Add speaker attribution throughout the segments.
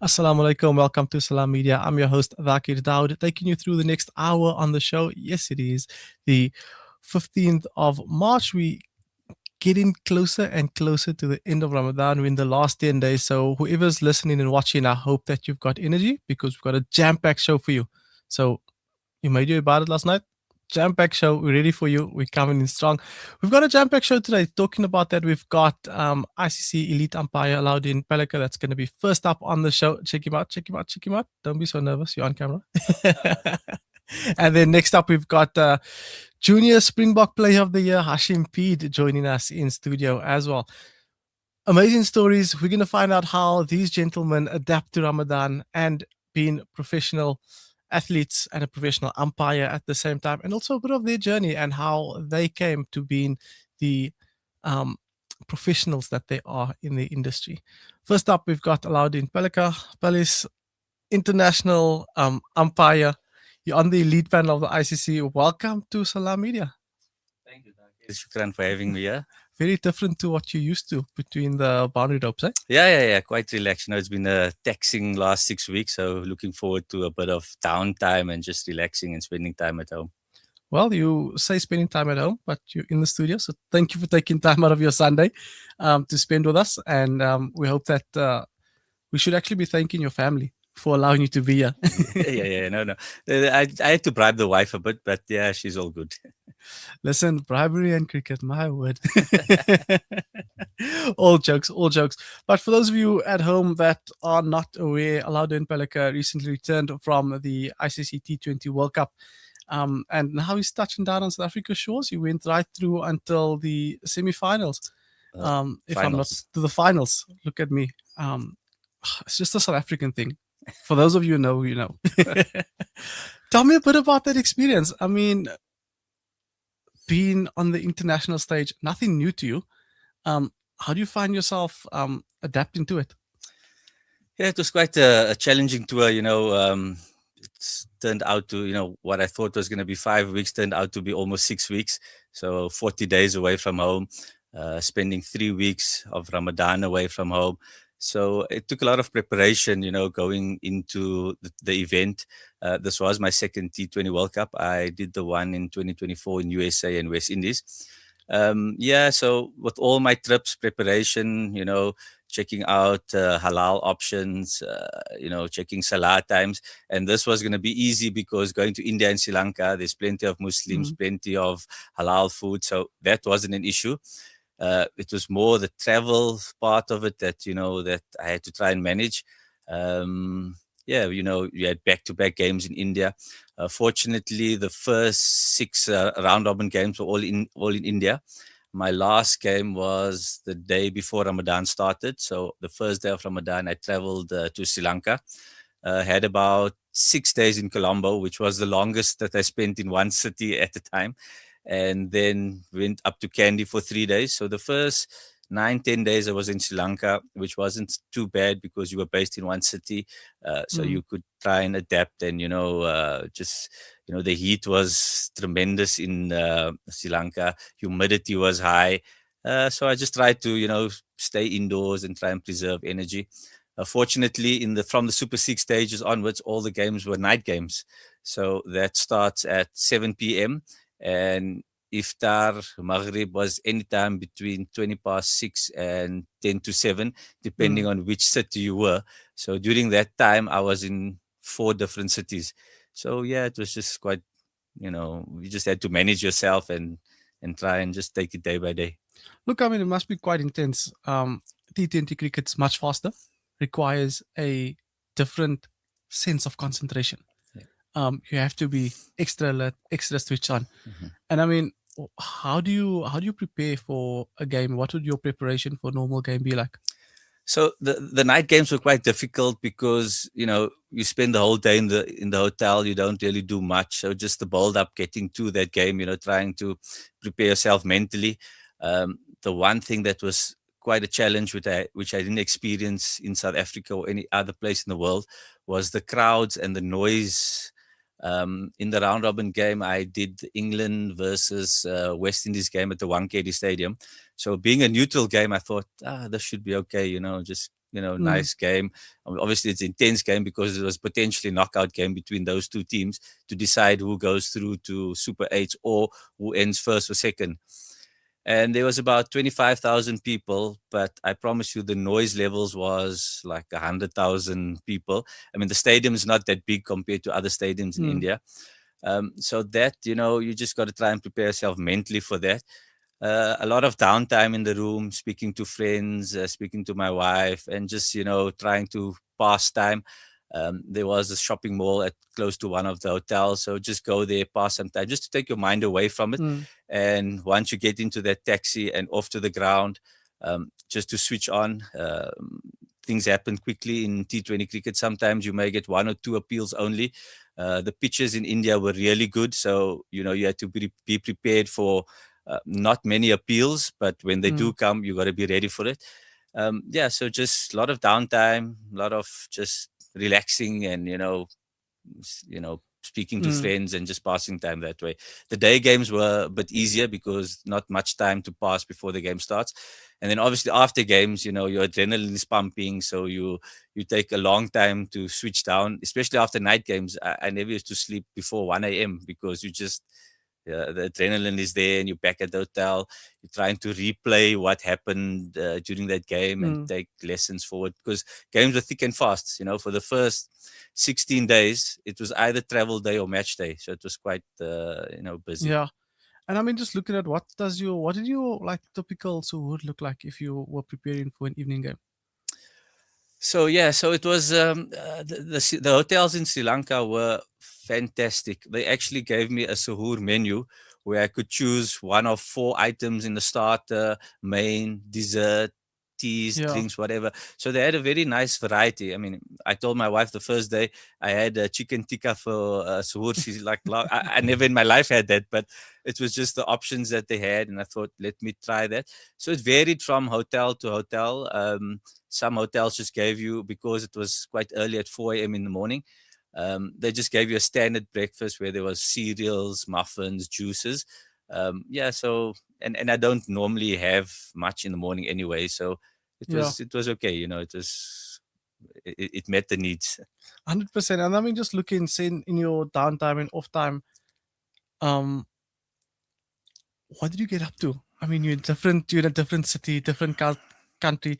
Speaker 1: Assalamu alaikum. Welcome to Salam Media. I'm your host, Vakir Daud, taking you through the next hour on the show. Yes, it is the 15th of March. We getting closer and closer to the end of Ramadan. We're in the last 10 days. So whoever's listening and watching, I hope that you've got energy because we've got a jam-packed show for you. So you made your about it last night. Jam-packed show. We're ready for you. We're coming in strong. We've got a jam-packed show today. Talking about that, we've got ICC Elite Umpire Allahudien Paleker. That's going to be first up on the show. Check him out. Check him out. Check him out. Don't be so nervous. You're on camera. And then next up, we've got Junior Springbok Player of the Year, Hashim Peed, joining us in studio as well. Amazing stories. We're going to find out how these gentlemen adapt to Ramadan and being professional athletes and a professional umpire at the same time, and also a bit of their journey and how they came to being the professionals that they are in the industry. First up, we've got Allahudien Paleker, Palis, international umpire. You're on the elite panel of the ICC. Welcome to Salam Media.
Speaker 2: Thank you, Dr. Shukran, for having me here.
Speaker 1: Very different to what you used to between the boundary ropes, eh?
Speaker 2: Yeah. Quite relaxed. It's been a taxing last 6 weeks, so looking forward to a bit of downtime and just relaxing and spending time at home.
Speaker 1: Well, you say spending time at home, but you're in the studio, so thank you for taking time out of your Sunday to spend with us, and we hope that we should actually be thanking your family for allowing you to be here.
Speaker 2: No. I had to bribe the wife a bit, but yeah, she's all good.
Speaker 1: Listen, bribery and cricket, my word. all jokes. But for those of you at home that are not aware, Allahudien Paleker recently returned from the ICC T20 World Cup. And now he's touching down on South Africa's shores. He went right through until the semi-finals. If I'm not to the finals, look at me. It's just a South African thing. For those of you who know, you know. Tell me a bit about that experience. I mean, being on the international stage, nothing new to you. How do you find yourself adapting to it?
Speaker 2: Yeah, it was quite a challenging tour. It's turned out to, what I thought was going to be 5 weeks turned out to be almost 6 weeks. So 40 days away from home, spending 3 weeks of Ramadan away from home. So it took a lot of preparation, going into the event. This was my second T20 World Cup. I did the one in 2024 in USA and West Indies. So with all my trips, preparation, checking out halal options, checking salah times. And this was going to be easy because going to India and Sri Lanka, there's plenty of Muslims, plenty of halal food. So that wasn't an issue. It was more the travel part of it that, that I had to try and manage. You had back-to-back games in India. Fortunately, the first 6 round-robin games were all in India. My last game was the day before Ramadan started. So the first day of Ramadan, I traveled to Sri Lanka. Had about 6 days in Colombo, which was the longest that I spent in one city at a time. And then went up to Kandy for 3 days. So the first 9-10 days I was in Sri Lanka, which wasn't too bad because you were based in one city. So you could try and adapt and, the heat was tremendous in Sri Lanka. Humidity was high. So I just tried to, stay indoors and try and preserve energy. Fortunately, from the Super 6 stages onwards, all the games were night games. So that starts at 7 p.m. And Iftar, Maghrib was anytime between 20 past 6 and 10 to 7, depending on which city you were. So during that time, I was in 4 different cities. So yeah, it was just quite, you just had to manage yourself and try and just take it day by day.
Speaker 1: Look, I mean, it must be quite intense. T20 cricket's much faster, requires a different sense of concentration. You have to be extra alert, extra switched on. And I mean, how do you prepare for a game? What would your preparation for a normal game be like?
Speaker 2: So the night games were quite difficult because you spend the whole day in the hotel. You don't really do much. So just the build up, getting to that game, trying to prepare yourself mentally. The one thing that was quite a challenge which I didn't experience in South Africa or any other place in the world was the crowds and the noise. In the round robin game, I did England versus West Indies game at the Wankhede Stadium. So being a neutral game, I thought, this should be okay, just nice game. Obviously, it's an intense game because it was potentially a knockout game between those two teams to decide who goes through to Super 8 or who ends first or second. And there was about 25,000 people, but I promise you the noise levels was like 100,000 people. I mean, the stadium is not that big compared to other stadiums in India. So that, you just got to try and prepare yourself mentally for that. A lot of downtime in the room, speaking to friends, speaking to my wife, and just, trying to pass time. There was a shopping mall close to one of the hotels. So just go there, pass some time, just to take your mind away from it. And once you get into that taxi and off to the ground, just to switch on. Things happen quickly in T20 cricket. Sometimes you may get 1 or 2 appeals only. The pitches in India were really good. So, you had to be prepared for not many appeals, but when they do come, you got to be ready for it. So just a lot of downtime, a lot of just relaxing and, speaking to friends and just passing time that way. The day games were a bit easier because not much time to pass before the game starts. And then obviously after games, your adrenaline is pumping. So you take a long time to switch down, especially after night games. I never used to sleep before 1 a.m. because the adrenaline is there and you're back at the hotel. You're trying to replay what happened during that game and take lessons forward because games were thick and fast. For the first 16 days, it was either travel day or match day. So it was quite, busy.
Speaker 1: Yeah. And I mean, just looking at what did your like typical suhoor look like if you were preparing for an evening game?
Speaker 2: So it was the hotels in Sri Lanka were fantastic. They actually gave me a suhoor menu where I could choose one of 4 items in the starter, main, dessert, teas, drinks, whatever. So they had a very nice variety. I mean, I told my wife the first day I had a chicken tikka for suhoor. She's like, I never in my life had that, but it was just the options that they had. And I thought, let me try that. So it varied from hotel to hotel. Some hotels just gave you, because it was quite early at 4 a.m. in the morning, they just gave you a standard breakfast where there was cereals, muffins, juices. So and I don't normally have much in the morning anyway, so it was okay. It met the needs.
Speaker 1: 100%. And I mean, just looking, saying in your downtime and off time, what did you get up to? I mean, you're in a different city, different country.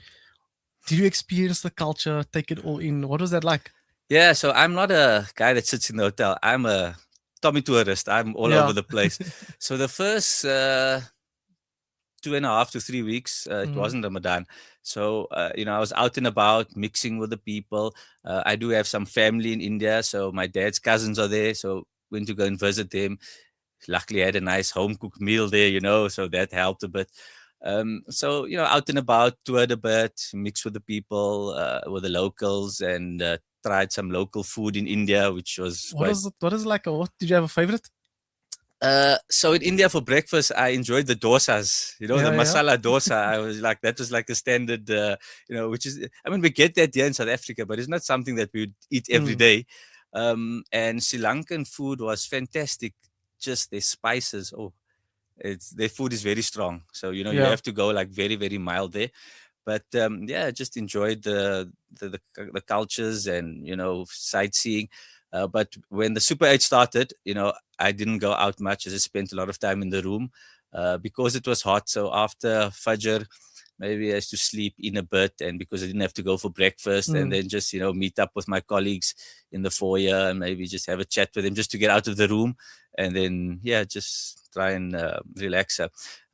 Speaker 1: Did you experience the culture, take it all in? What was that like?
Speaker 2: Yeah, so I'm not a guy that sits in the hotel. I'm a Tommy tourist. I'm all over the place. So the first 2.5 to 3 weeks, it wasn't Ramadan. So, I was out and about mixing with the people. I do have some family in India. So my dad's cousins are there. So went to go and visit them. Luckily, I had a nice home cooked meal there, so that helped a bit. Out and about, toured a bit, mixed with the people, with the locals, and tried some local food in India, which was
Speaker 1: what is like? What did you have a favorite?
Speaker 2: So in India for breakfast, I enjoyed the dosas, the masala dosa. I was like, that was like the standard, which is, I mean, we get that here in South Africa, but it's not something that we would eat every day. And Sri Lankan food was fantastic. Just their spices. Oh, their food is very strong. So, you have to go like very, very mild there. But just enjoyed the cultures and, sightseeing. But when the Super 8 started, I didn't go out much. I just spent a lot of time in the room because it was hot. So after Fajr, maybe I used to sleep in a bit, and because I didn't have to go for breakfast, and then just, meet up with my colleagues in the foyer and maybe just have a chat with them just to get out of the room. And then, just try and relax.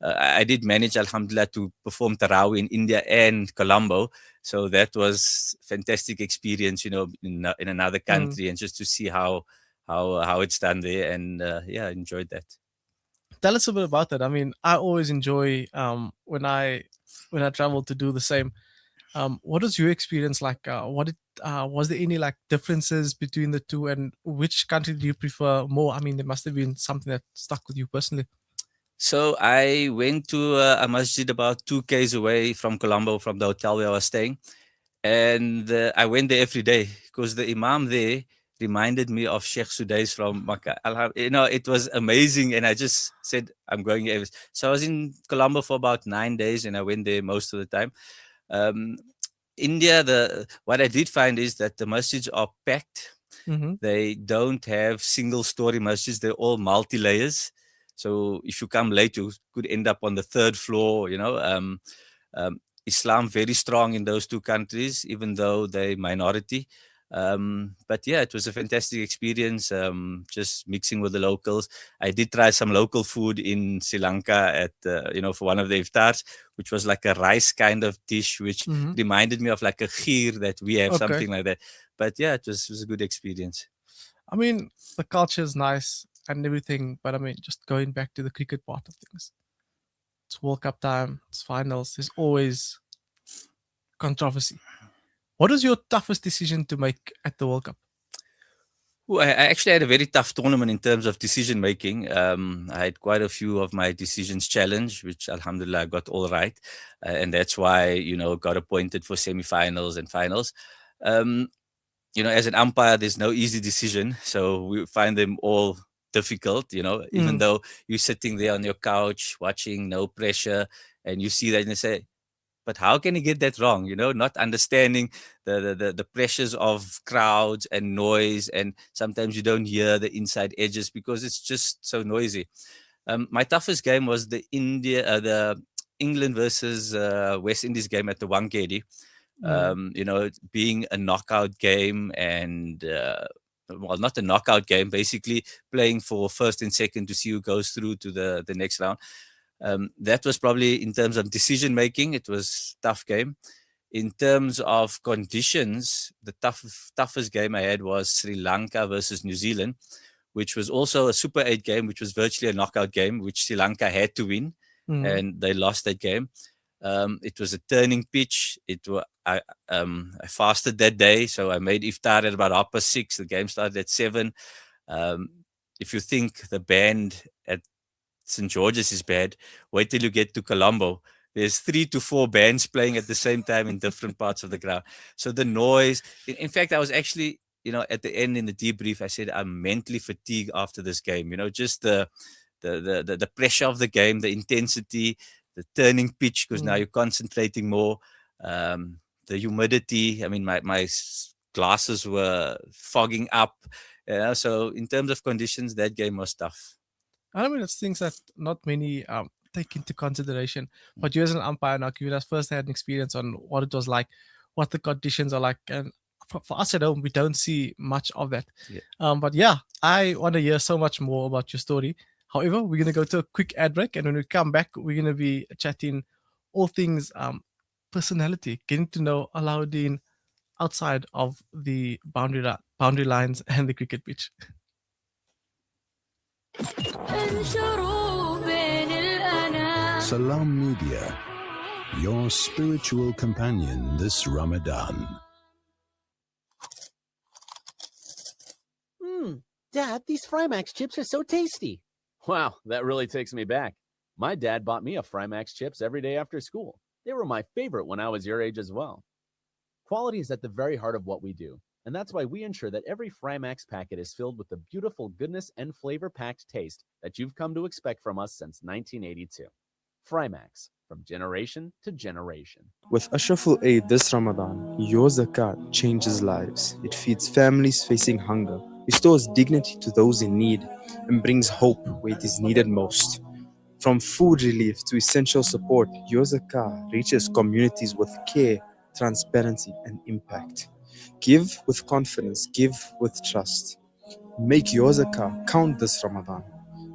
Speaker 2: I did manage, alhamdulillah, to perform Tarawih in India and Colombo. So that was fantastic experience, in another country, and just to see how it's done there, and I enjoyed that.
Speaker 1: Tell us a bit about that. I mean, I always enjoy when I travel to do the same. What was your experience like? Was there any like differences between the two, and which country do you prefer more? I mean, there must have been something that stuck with you personally.
Speaker 2: So I went to a masjid about 2 k's away from Colombo, from the hotel where I was staying. And I went there every day because the imam there reminded me of Sheikh Sudais from Makkah. It was amazing. And I just said, I'm going here. So I was in Colombo for about 9 days, and I went there most of the time. India, what I did find is that the masjids are packed.
Speaker 1: Mm-hmm.
Speaker 2: They don't have single story masjids. They're all multi-layers. So if you come late, you could end up on the third floor, Islam very strong in those two countries, even though they're minority. But yeah, it was a fantastic experience, just mixing with the locals. I did try some local food in Sri Lanka for one of the iftars, which was like a rice kind of dish, which
Speaker 1: Mm-hmm.
Speaker 2: reminded me of like a kheer that we have,
Speaker 1: Okay.
Speaker 2: something like that. But yeah, it was a good experience.
Speaker 1: I mean, the culture is nice and everything, but I mean, just going back to the cricket part of things. It's World Cup time, it's finals, there's always controversy. What is your toughest decision to make at the World Cup?
Speaker 2: Well, I actually had a very tough tournament in terms of decision making. I had quite a few of my decisions challenged, which Alhamdulillah I got all right. And that's why, got appointed for semi-finals and finals. As an umpire, there's no easy decision. So we find them all difficult, even though you're sitting there on your couch watching, no pressure, and you see that and you say, but how can you get that wrong? Not understanding the pressures of crowds and noise, and sometimes you don't hear the inside edges because it's just so noisy. My toughest game was the England versus West Indies game at the Wankhede. Being a knockout game and not a knockout game, basically playing for first and second to see who goes through to the next round. That was probably, in terms of decision making, it was a tough game. In terms of conditions, the toughest game I had was Sri Lanka versus New Zealand, which was also a Super 8 game, which was virtually a knockout game, which Sri Lanka had to win, and they lost that game. It was a turning pitch. I fasted that day, so I made iftar at about 6:30. The game started at 7. If you think the band at St. George's is bad, wait till you get to Colombo. There's 3 to 4 bands playing at the same time in different parts of the ground. So the noise, in fact, I was actually, at the end in the debrief, I said, I'm mentally fatigued after this game, just the pressure of the game, the intensity, the turning pitch, because now you're concentrating more, the humidity. I mean, my glasses were fogging up. So in terms of conditions, that game was tough.
Speaker 1: I mean, it's things that not many take into consideration. But you as an umpire now, giving us first-hand experience on what it was like, what the conditions are like. And for us at home, we don't see much of that.
Speaker 2: Yeah.
Speaker 1: But yeah, I want to hear so much more about your story. However, we're going to go to a quick ad break. And when we come back, we're going to be chatting all things personality, getting to know Allahudien outside of the boundary lines and the cricket pitch.
Speaker 3: Salam Media, your spiritual companion this Ramadan.
Speaker 4: Dad, these Frymax chips are so tasty.
Speaker 5: Wow, that really takes me back. My dad bought me a Frymax chips every day after school. They were my favorite when I was your age as well. Quality is at the very heart of what we do, and that's why we ensure that every Frymax packet is filled with the beautiful goodness and flavor-packed taste that you've come to expect from us since 1982. Frymax, from generation to generation.
Speaker 6: With Ashraful Aid this Ramadan, your zakat changes lives. It feeds families facing hunger, restores dignity to those in need, and brings hope where it is needed most. From food relief to essential support, your zakah reaches communities with care, transparency, and impact. Give with confidence, give with trust. Make your zakah count this Ramadan.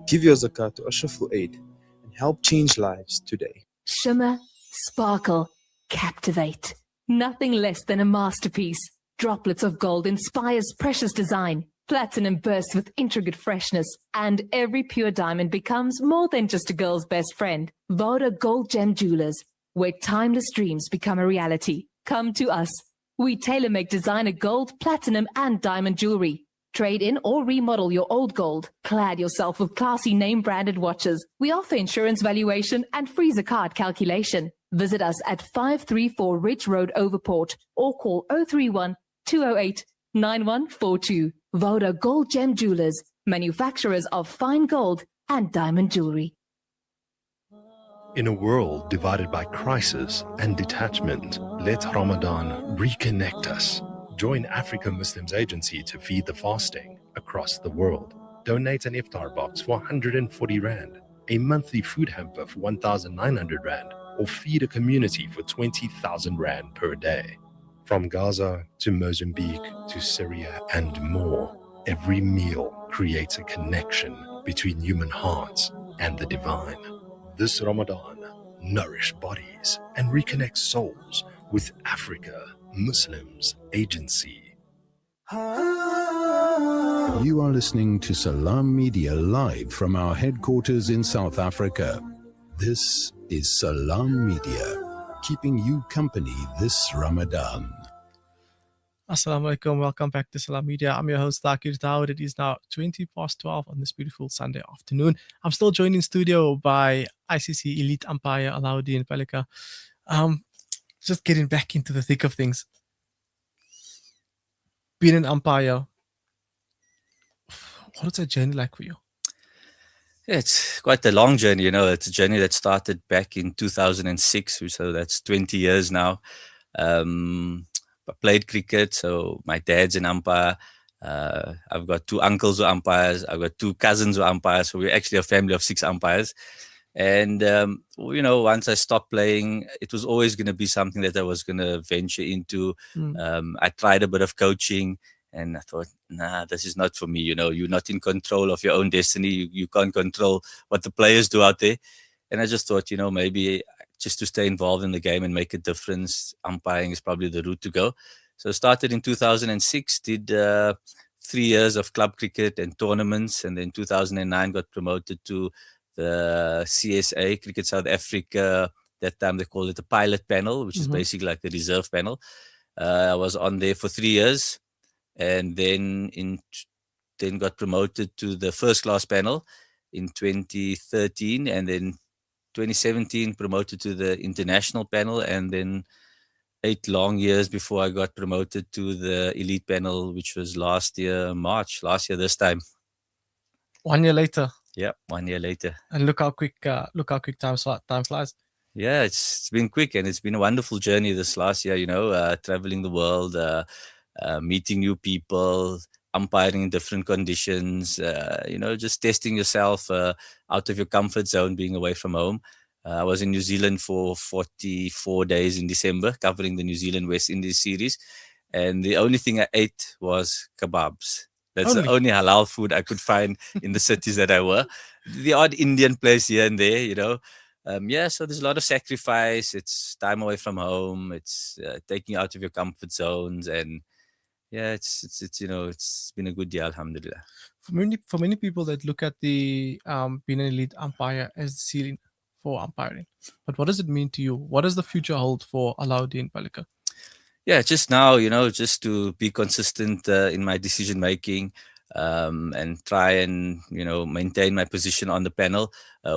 Speaker 6: Give your zakah to Ashraful Aid and help change lives today.
Speaker 7: Shimmer, sparkle, captivate. Nothing less than a masterpiece. Droplets of gold inspires precious design. Platinum bursts with intricate freshness, and every pure diamond becomes more than just a girl's best friend. Voda Gold Gem Jewelers, where timeless dreams become a reality. Come to us. We tailor-make designer gold, platinum, and diamond jewelry. Trade in or remodel your old gold. Clad yourself with classy name-branded watches. We offer insurance valuation and free zakat calculation. Visit us at 534 Ridge Road, Overport, or call 031 208 9142. Voda Gold Gem Jewelers, manufacturers of fine gold and diamond jewelry.
Speaker 8: In a world divided by crisis and detachment, let Ramadan reconnect us. Join Africa Muslims Agency to feed the fasting across the world. Donate an iftar box for 140 Rand, a monthly food hamper for 1,900 Rand, or feed a community for 20,000 Rand per day. From Gaza to Mozambique to Syria and more, every meal creates a connection between human hearts and the divine. This Ramadan, nourish bodies and reconnect souls with Africa Muslims Agency.
Speaker 3: You are listening to Salam Media live from our headquarters in South Africa. This is Salam Media, keeping you company this Ramadan.
Speaker 1: Assalamu alaikum. Welcome back to Salam Media. I'm your host, Zakir Dawood. It is now 12 on this beautiful Sunday afternoon. I'm still joined in studio by ICC Elite Umpire Allahudien Paleker. Just getting back into the thick of things. Being an umpire, what is that journey like for you?
Speaker 2: Yeah, it's quite a long journey, you know. It's a journey that started back in 2006, so that's 20 years now. I played cricket, so my dad's an umpire. I've got two uncles who are umpires. I've got two cousins who are umpires. So we're actually a family of 6 umpires. And, you know, once I stopped playing, it was always going to be something that I was going to venture into. I tried a bit of coaching and I thought, nah, this is not for me. You know, you're not in control of your own destiny. You can't control what the players do out there. And I just thought, you know, maybe just to stay involved in the game and make a difference, umpiring is probably the route to go. So I started in 2006, did 3 years of club cricket and tournaments. And then 2009 got promoted to the CSA, Cricket South Africa. That time they called it the pilot panel, which is basically like the reserve panel. I was on there for 3 years. And then got promoted to the first class panel in 2013. And then 2017 promoted to the international panel, and then 8 long years before I got promoted to the elite panel, which was last year this time.
Speaker 1: 1 year later.
Speaker 2: Yeah, 1 year later.
Speaker 1: And look how quick time flies.
Speaker 2: Yeah, it's been quick, and it's been a wonderful journey this last year, you know, traveling the world, meeting new people, umpiring in different conditions, you know, just testing yourself out of your comfort zone, being away from home. I was in New Zealand for 44 days in December, covering the New Zealand West Indies series. And the only thing I ate was kebabs. That's the only halal food I could find in the cities that I were. The odd Indian place here and there, you know. So there's a lot of sacrifice. It's time away from home. It's taking you out of your comfort zones. And yeah, it's you know, it's been a good year, alhamdulillah.
Speaker 1: For many people that look at the being an elite umpire as the ceiling for umpiring, but what does it mean to you? What does the future hold for Allahudien Paleker?
Speaker 2: Yeah, just now, you know, just to be consistent in my decision making and try and, you know, maintain my position on the panel.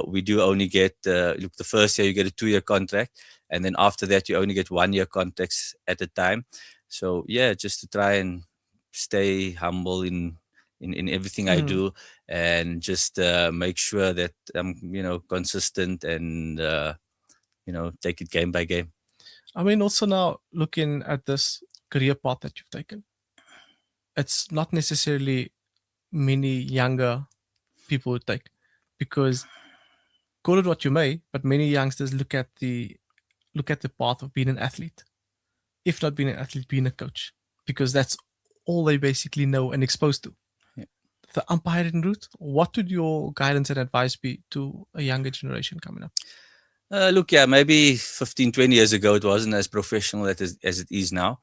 Speaker 2: We do only get, look, the first year you get a 2-year contract, and then after that you only get 1-year contracts at a time. So yeah, just to try and stay humble in everything I do, and just make sure that I'm, you know, consistent and, you know, take it game by game.
Speaker 1: I mean, also now looking at this career path that you've taken, it's not necessarily many younger people would take, because call it what you may, but many youngsters look at the path of being an athlete. If not being an athlete, being a coach, because that's all they basically know and exposed to.
Speaker 2: Yeah.
Speaker 1: The umpiring route, what would your guidance and advice be to a younger generation coming up?
Speaker 2: Look, yeah, maybe 15, 20 years ago, it wasn't as professional as it is now.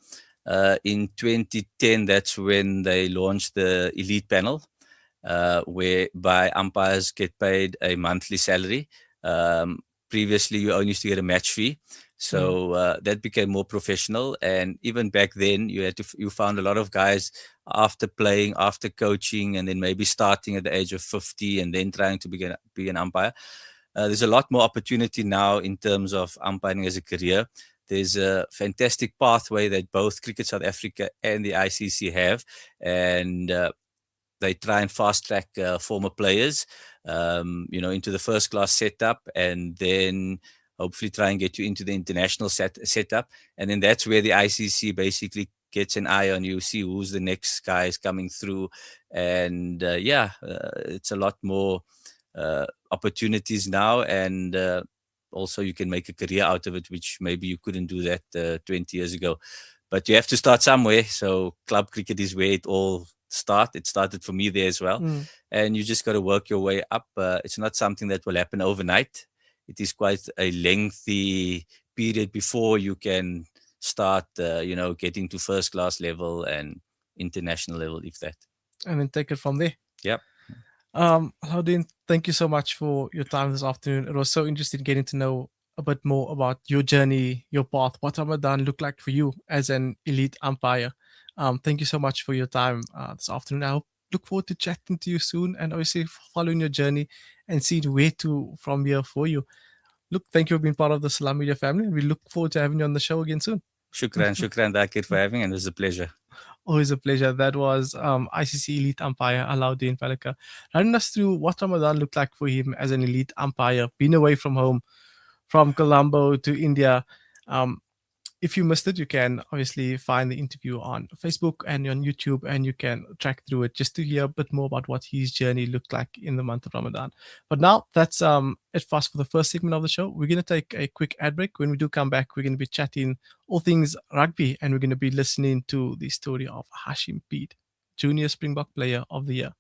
Speaker 2: In 2010, that's when they launched the elite panel, whereby umpires get paid a monthly salary. Previously, you only used to get a match fee. So that became more professional. And even back then, you found a lot of guys after playing, after coaching, and then maybe starting at the age of 50 and then trying to be an umpire. There's a lot more opportunity now in terms of umpiring as a career. There's a fantastic pathway that both Cricket South Africa and the ICC have. And they try and fast track former players, into the first class setup, and then hopefully try and get you into the international setup. And then that's where the ICC basically gets an eye on you, see who's the next guys coming through. And it's a lot more opportunities now. And also you can make a career out of it, which maybe you couldn't do that 20 years ago. But you have to start somewhere. So club cricket is where it all started. It started for me there as well. And you just got to work your way up. It's not something that will happen overnight. It is quite a lengthy period before you can start, getting to first class level and international level, if that.
Speaker 1: And then take it from there.
Speaker 2: Yep.
Speaker 1: Allahudien, thank you so much for your time this afternoon. It was so interesting getting to know a bit more about your journey, your path, what Ramadan looked like for you as an elite umpire. Thank you so much for your time this afternoon. I look forward to chatting to you soon and obviously following your journey and seeing where to from here for you. Look, thank you for being part of the Salam Media family. We look forward to having you on the show again soon.
Speaker 2: Shukran, Dakir, for having, and it was a pleasure.
Speaker 1: Always a pleasure. That was ICC elite umpire Allahudien Paleker running us through what Ramadan looked like for him as an elite umpire, being away from home, from Colombo to India. If you missed it, you can obviously find the interview on Facebook and on YouTube, and you can track through it just to hear a bit more about what his journey looked like in the month of Ramadan. But now that's it for us for the first segment of the show. We're going to take a quick ad break. When we do come back, we're going to be chatting all things rugby, and we're going to be listening to the story of Hashim Peet, Junior Springbok Player of the Year.